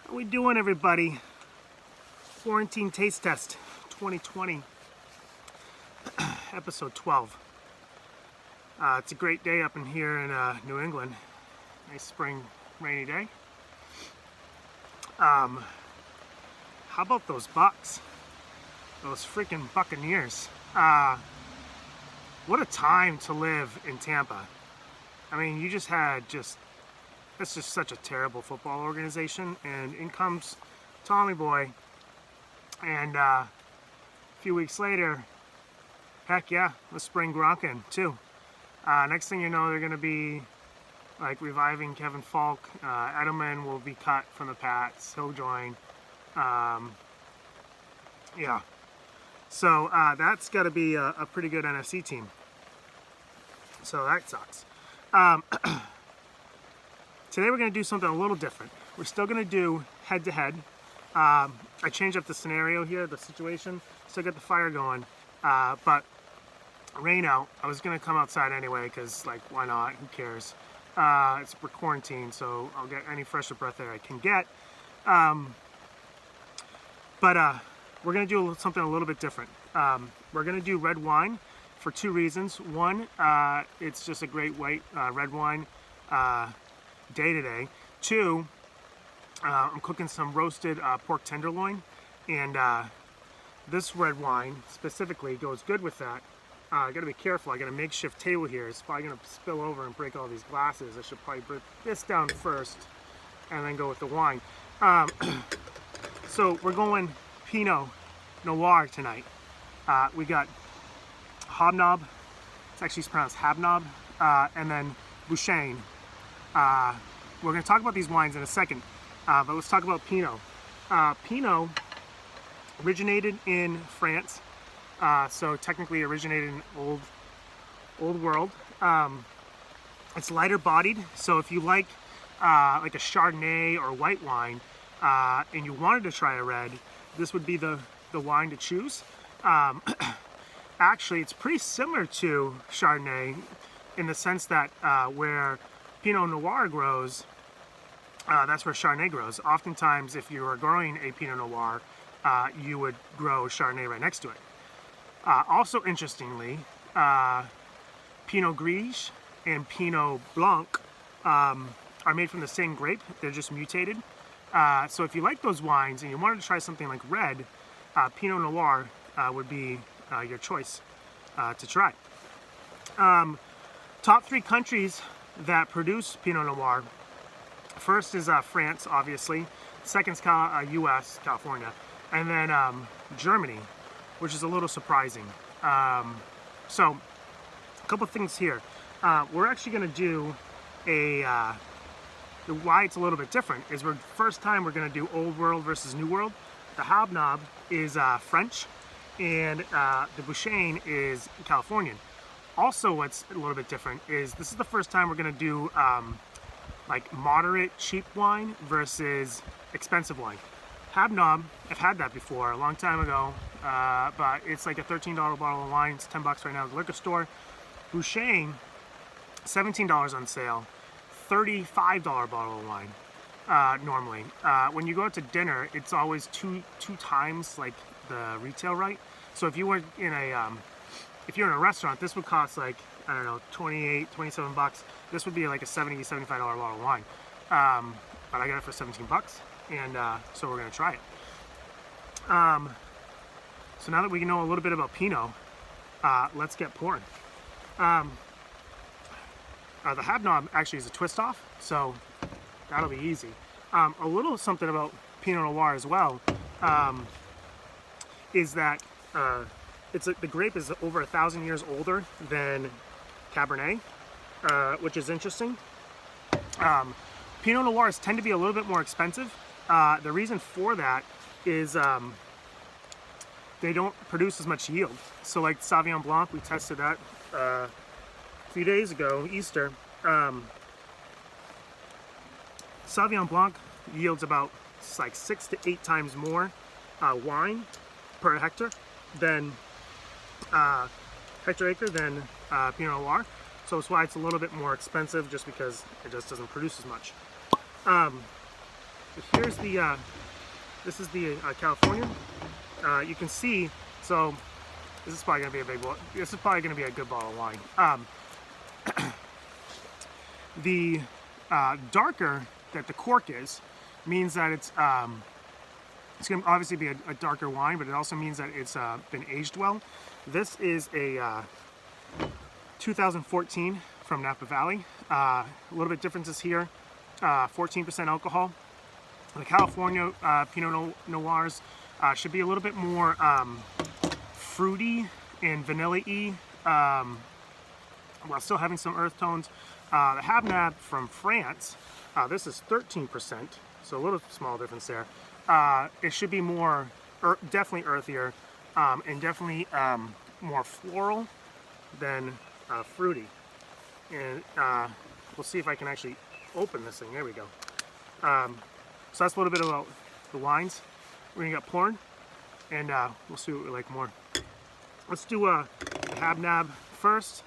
How we doing, everybody? Quarantine Taste Test 2020, episode 12. It's a great day up in here in New England. Nice spring rainy day. How about those Bucks? Those freaking Buccaneers. What a time to live in Tampa. I mean, you just had that's just such a terrible football organization, and in comes Tommy Boy, and a few weeks later, heck yeah, let's spring Gronk in too. Next thing you know, they're going to be like reviving Kevin Falk. Edelman will be cut from the Pats. He'll join. Yeah. So that's got to be a pretty good NFC team. So that sucks. Today we're going to do something a little different. We're still going to do head-to-head. I changed up the scenario here, the situation. Still got the fire going. But rain out. I was going to come outside anyway because, like, why not? Who cares? We're quarantined, so I'll get any fresh breath air I can get. But we're going to do something a little bit different. We're going to do red wine for two reasons. One, it's just a great white red wine day today. Two, I'm cooking some roasted pork tenderloin, and this red wine specifically goes good with that. I gotta be careful. I got a makeshift table here. It's probably gonna spill over and break all these glasses. I should probably put this down first and then go with the wine. So we're going Pinot Noir tonight. We got Hobnob. It's actually pronounced Habnob, and then Bouchaine. We're going to talk about these wines in a second, but let's talk about Pinot. Pinot originated in France, so technically originated in old world. It's lighter bodied, so if you like a Chardonnay or white wine, and you wanted to try a red, this would be the wine to choose. Actually, it's pretty similar to Chardonnay in the sense that where Pinot Noir grows, that's where Chardonnay grows. Oftentimes, if you were growing a Pinot Noir, you would grow Chardonnay right next to it. Also, interestingly, Pinot Gris and Pinot Blanc are made from the same grape. They're just mutated. So if you like those wines and you wanted to try something like red, Pinot Noir would be your choice to try. Top three countries that produce Pinot Noir. First is France, obviously. Second's U.S., California. And then Germany, which is a little surprising. So, a couple things here. We're actually going to do why it's a little bit different is first time we're going to do Old World versus New World. The Hobnob is French, and the Bouchaine is Californian. Also, what's a little bit different is this is the first time we're going to do like moderate cheap wine versus expensive wine. Hobnob, I've had that before a long time ago, but it's like a $13 bottle of wine. It's $10 right now at the liquor store. Bouchaine, $17 on sale, $35 bottle of wine normally. When you go out to dinner, it's always two times like the retail rate. So if you were in if you're in a restaurant, this would cost like, I don't know, 28, 27 bucks. This would be like a $70, $75 bottle of wine. But I got it for 17 bucks, and so we're gonna try it. So now that we know a little bit about Pinot, let's get pouring. The Hobnob actually is a twist off, so that'll be easy. A little something about Pinot Noir as well is that the grape is over 1,000 years older than Cabernet, which is interesting. Pinot Noirs tend to be a little bit more expensive. The reason for that is they don't produce as much yield. So like Sauvignon Blanc, we tested that a few days ago, Easter. Sauvignon Blanc yields about like 6 to 8 times more wine per hectare than hectare-acre than Pinot Noir. So that's why it's a little bit more expensive, just because it just doesn't produce as much. here's the, this is the Californian. You can see, so this is probably gonna be a big bottle. This is probably gonna be a good bottle of wine. The darker that the cork is means that it's going to obviously be a darker wine, but it also means that it's been aged well. This is a 2014 from Napa Valley. A little bit differences here. 14% alcohol. The California Pinot Noirs should be a little bit more fruity and vanilla-y, while still having some earth tones. The Habnab from France, this is 13%, so a little small difference there. It should be more, definitely earthier, and definitely more floral than fruity. And we'll see if I can actually open this thing. There we go. So that's a little bit about the wines we're gonna get pouring, and we'll see what we like more. Let's do the Habnab first.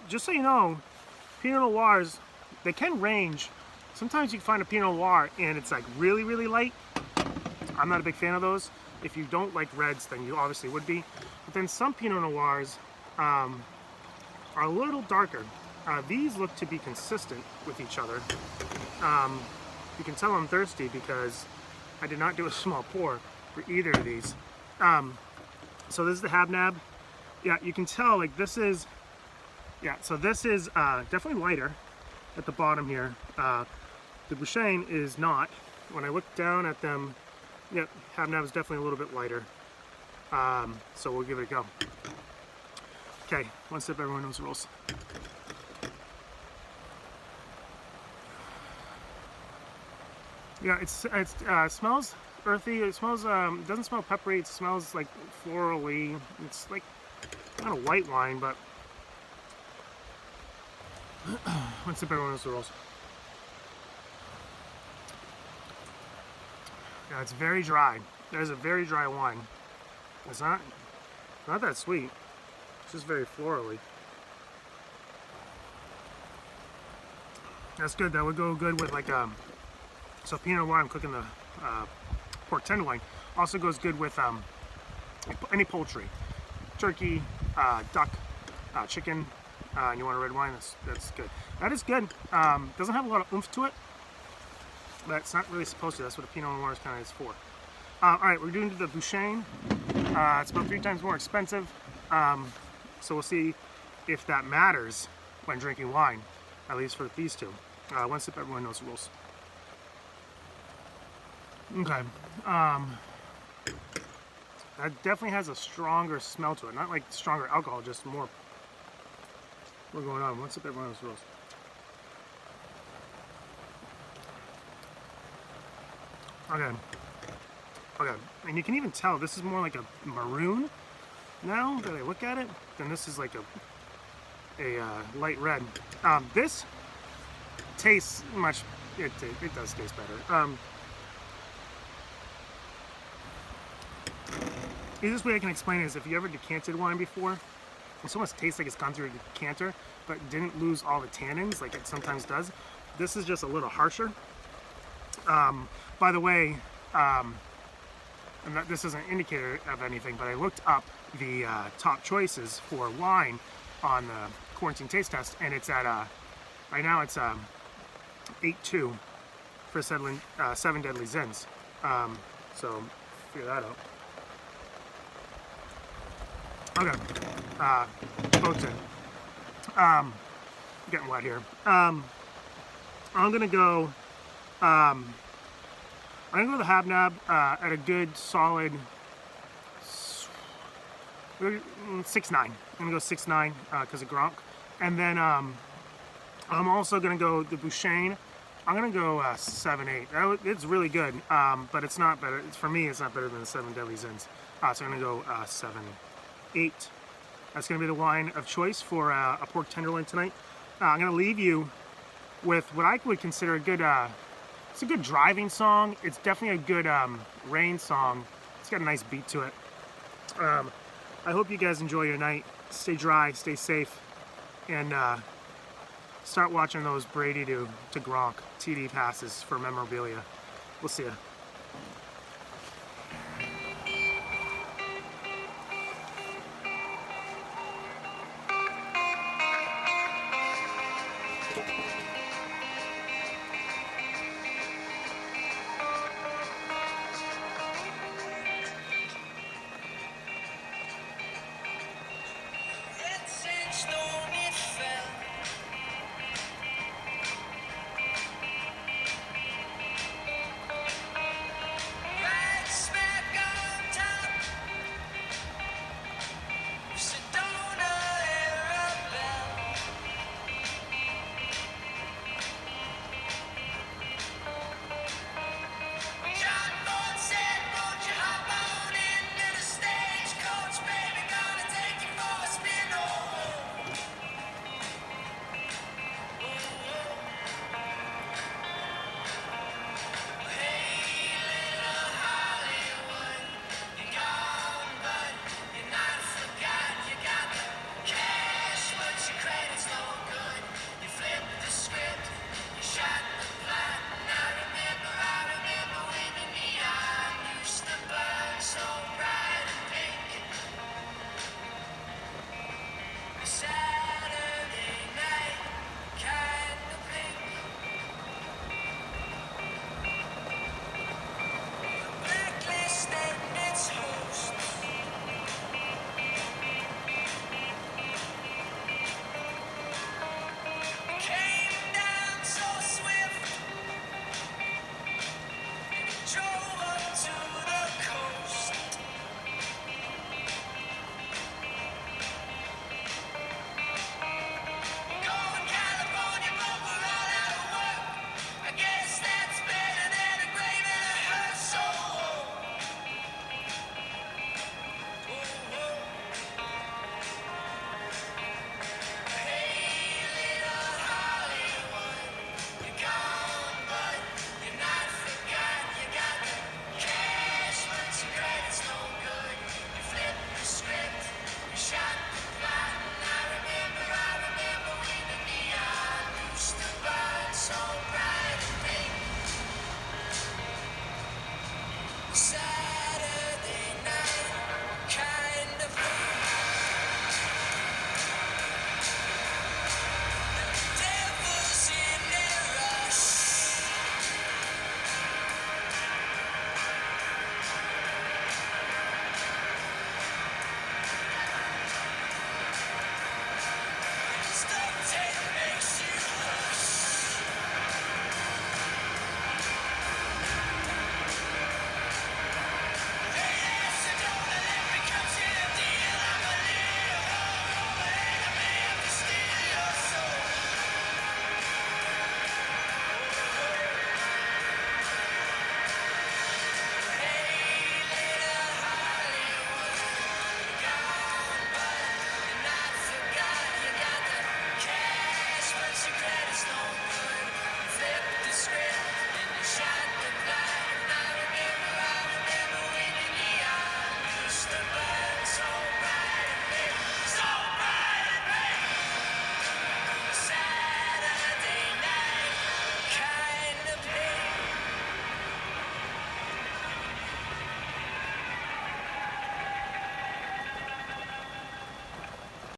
Just so you know, Pinot Noirs, they can range. Sometimes you can find a Pinot Noir and it's like really, really light. I'm not a big fan of those. If you don't like reds, then you obviously would be. But then some Pinot Noirs are a little darker. These look to be consistent with each other. You can tell I'm thirsty because I did not do a small pour for either of these. So this is the Habnab. Yeah, you can tell like this is, yeah, so this is definitely lighter at the bottom here. The Bouchaine is not. When I look down at them, yeah, Habnab is definitely a little bit lighter. So we'll give it a go. Okay, one sip, everyone knows the rules. Yeah, it smells earthy. It smells, doesn't smell peppery. It smells like florally. It's like not a white wine, but one sip, everyone knows the rules. Yeah, it's very dry. That is a very dry wine. It's not that sweet. It's just very florally. That's good. That would go good with like so Pinot Noir. I'm cooking the pork tenderloin. Also goes good with any poultry, turkey, duck, chicken. And you want a red wine? That's good. That is good. Doesn't have a lot of oomph to it, but it's not really supposed to. That's what a Pinot Noir kind of is for. All right, we're doing the Bouchaine. It's about 3 times more expensive, so we'll see if that matters when drinking wine, at least for these two. One sip, everyone knows the rules. Okay. That definitely has a stronger smell to it. Not like stronger alcohol, just more. What's going on? One sip, everyone knows the rules. Okay. Okay. And you can even tell this is more like a maroon now that I look at it, then this is like a light red. This tastes much, it does taste better. The easiest way I can explain it is if you ever decanted wine before, it almost tastes like it's gone through a decanter, but didn't lose all the tannins like it sometimes does. This is just a little harsher. By the way, this isn't an indicator of anything, but I looked up the top choices for wine on the quarantine taste test, and it's at right now it's 8.2 for 7 deadly zins. So figure that out. Okay, Bouchaine. Getting wet here. I'm gonna go. I'm gonna go the Habnab at a good solid 6.9. I'm gonna go 6.9 because of Gronk, and then I'm also gonna go the Bouchaine. I'm gonna go 7.8. It's really good, but it's not better. For me, it's not better than the 7 Deadly Zins. So I'm gonna go 7.8. That's gonna be the wine of choice for a pork tenderloin tonight. I'm gonna leave you with what I would consider a good. It's a good driving song. It's definitely a good rain song. It's got a nice beat to it. I hope you guys enjoy your night. Stay dry, stay safe, and start watching those Brady to Gronk TD passes for memorabilia. We'll see ya.